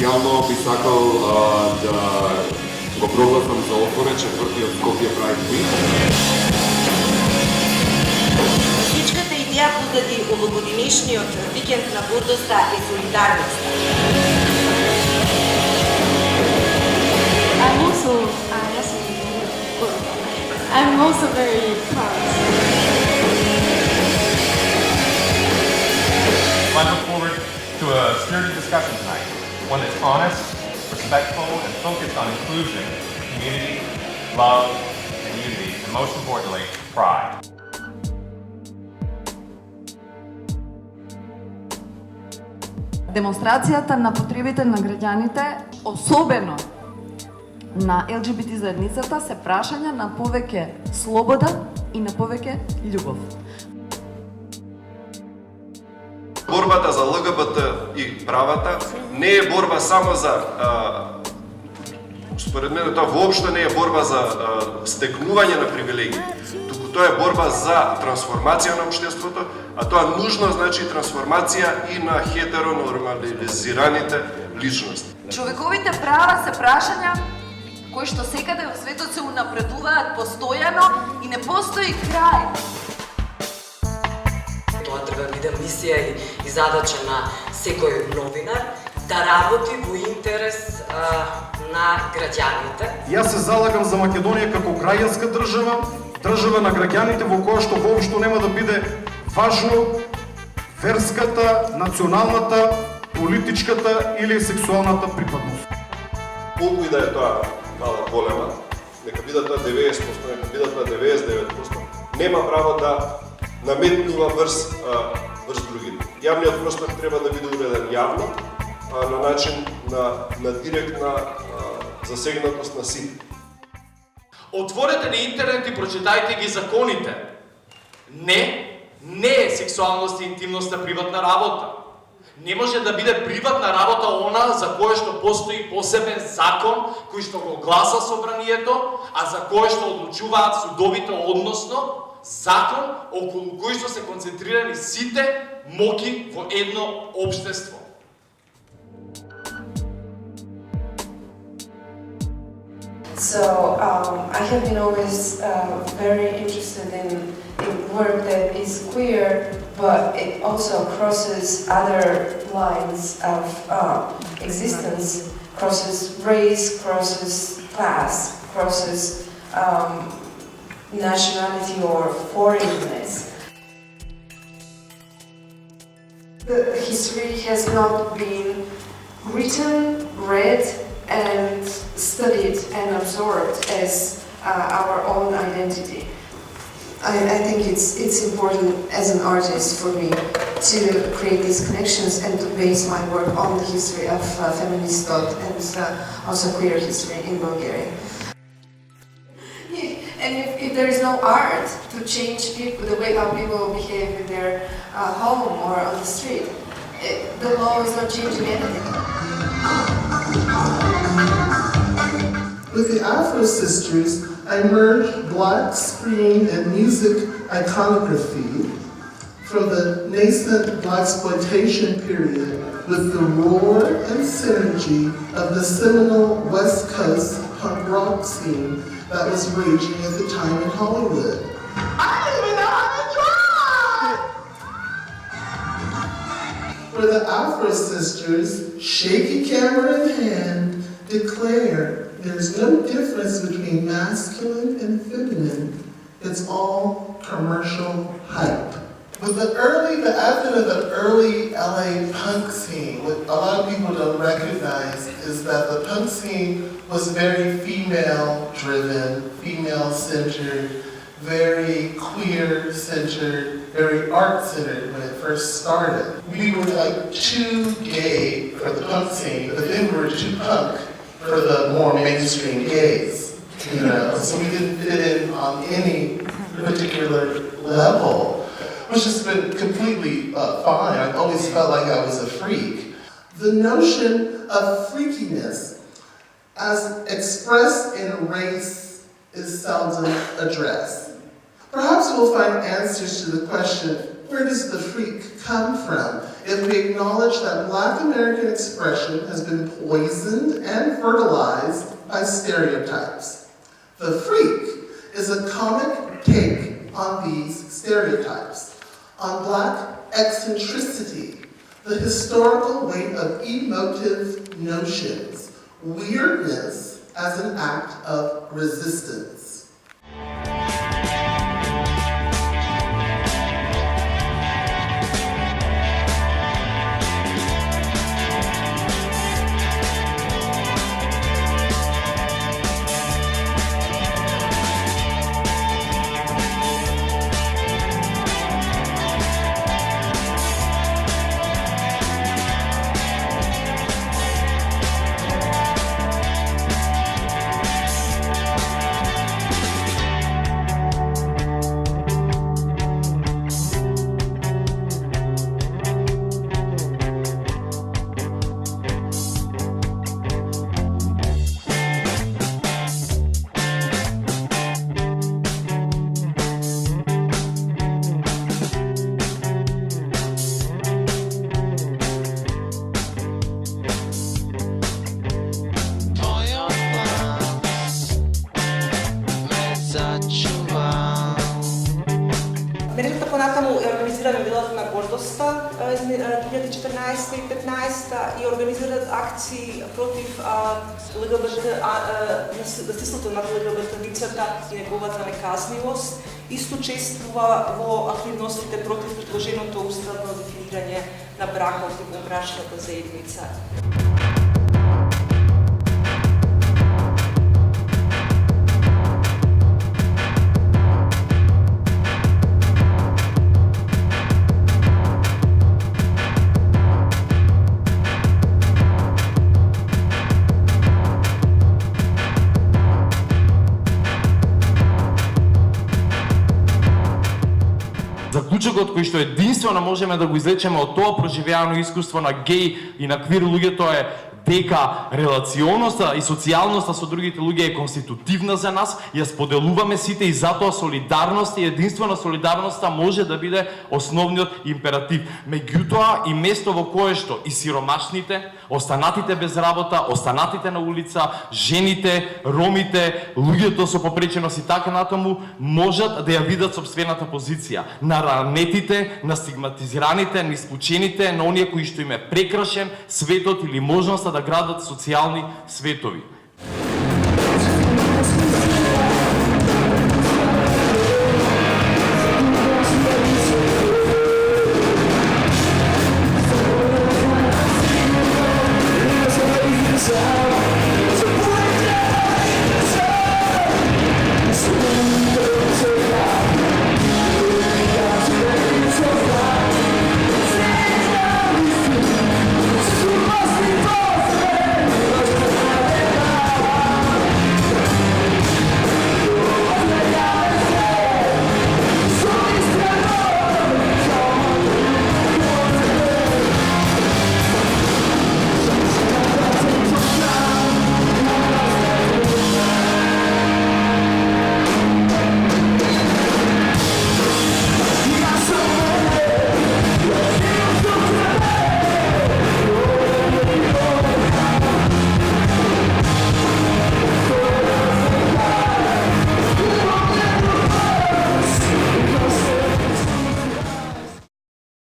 Официјално би сакал да го прогласам за отворен четвртиот Скопје Pride Week. Всичката идеја позади овогодинешниот викенд на гордоста е солидарноста. I'm also very proud. I look forward to a spirited discussion tonight, one that's honest, respectful, and focused on inclusion, community, love, and unity, and most importantly, pride. Демонстрацијата на потребите на граѓаните, особено на ЛГБТ заедницата, се прашања на повеќе слобода и на повеќе љубов. Борбата за ЛГБТ и правата не е борба само за според мене тоа воопшто не е борба за стекнување на привилегии, туку тоа е борба за трансформација на општеството, а тоа нужно значи трансформација и на хетеронормализираните личности. Човековите права се прашања кои што секаде во светот се унапредуваат постојано и не постои крај. Тоа треба да биде мисија и задача на секој новинар да работи во интерес на граѓаните. Јас се залагам за Македонија како граѓанска држава, држава на граѓаните во која што воопшто нема да биде важно верската, националната, политичката или сексуалната припадност. Колку и да е тоа мала голема, нека биде тоа 90%, нека биде тоа 99%, нема право да наметнува врз другите. Јавниот простор треба да биде уреден јавно, на начин на директна засегнатост на сите. Отворете на интернет и прочитајте ги законите. Не е сексуалност и интимност приватна работа. Не може да биде приватна работа она за кое што постои посебен закон кој што го гласа собранието, а за кое што одлучуваат судовите, односно закон околу кој што се концентрирани сите моки во едно општество. So I have been always very interested in work that is queer, but it also crosses other lines of existence, crosses race, crosses class, crosses nationality or foreignness. The history has not been written, read, and studied and absorbed as our own identity. I think it's important as an artist for me to create these connections and to base my work on the history of feminist thought and also queer history in Bulgaria. And if there is no art to change people, the way how people behave in their home or on the street, the law is not changing anything. With the Afro Sisters, I merged black screen and music iconography from the nascent blaxploitation period with the roar and synergy of the seminal West Coast punk rock scene that was raging at the time in Hollywood. I don't even know how to drive! For the Afro Sisters, shaky camera in hand, declare there's no difference between masculine and feminine. It's all commercial hype. With the advent of the early LA punk scene, what a lot of people don't recognize is that the punk scene was very female-driven, female-centered, very queer-centered, very art-centered when it first started. We were like too gay for the punk scene, but then we were too punk for the more mainstream gays, you know, so we didn't fit in on any particular level, which has been completely fine. I've always felt like I was a freak. The notion of freakiness as expressed in race is seldom addressed. Perhaps we'll find answers to the question, where does the freak come from, if we acknowledge that Black American expression has been poisoned and fertilized by stereotypes. The freak is a comic take on these stereotypes, on Black eccentricity, the historical weight of emotive notions, weirdness as an act of resistance. Мрежата понатаму е организира неделата на гордоста 2014 и 2015 и организираат акции против ЛГБТ, насилството над ЛГБТ лицата и неговата неказнивост. Исто чествува во активностите против предложеното уставно дефинирање на бракот и брачната заедница. Заклучокот кој што единствено можеме да го извлечеме од тоа проживеано искуство на геј и на квир луѓето е дека релационоста и социјалноста со другите луѓе е конститутивна за нас, ја споделуваме сите и затоа солидарност и единство на солидарноста може да биде основниот императив. Меѓутоа и место во кое што и сиромашните, останатите без работа, останатите на улица, жените, ромите, луѓето со попреченост и така натаму можат да ја видат собствената позиција. На ранетите, на стигматизираните, на исклучените, на оние кои што им е прекрашен светот или можноста да градат социјални светови.